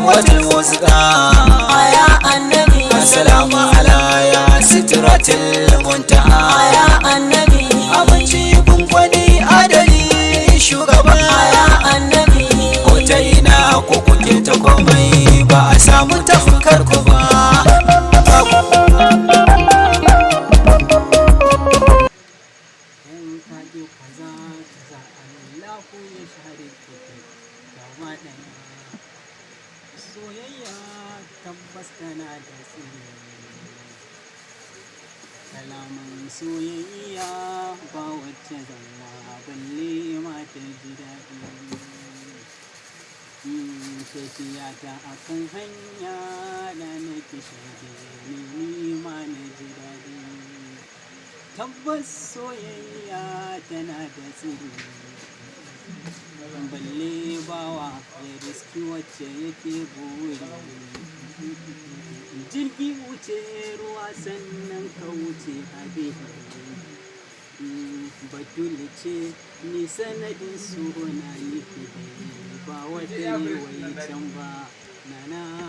urwatul wusqa ya annabi assalamu ala ya sitratil muntaha ya annabi abinci kunkwani adali shugaba ya annabi ko ta ina ko kuke ta komai ba a samu tafkar ku ba soyayya tabbas tana da tsiri kalaman soyayya ba wacce zama balle ma ta ji daɗi tafiya ta akan hanya da nake shige ni ma na ji daɗi tabbas soyayya tana da tsiri balle bawa ya riski wacce yake buri jirgi wuce ruwa sannan ka wuce habibi batuli ce ni sanadin suna nufi ba wata ne wai can ba nana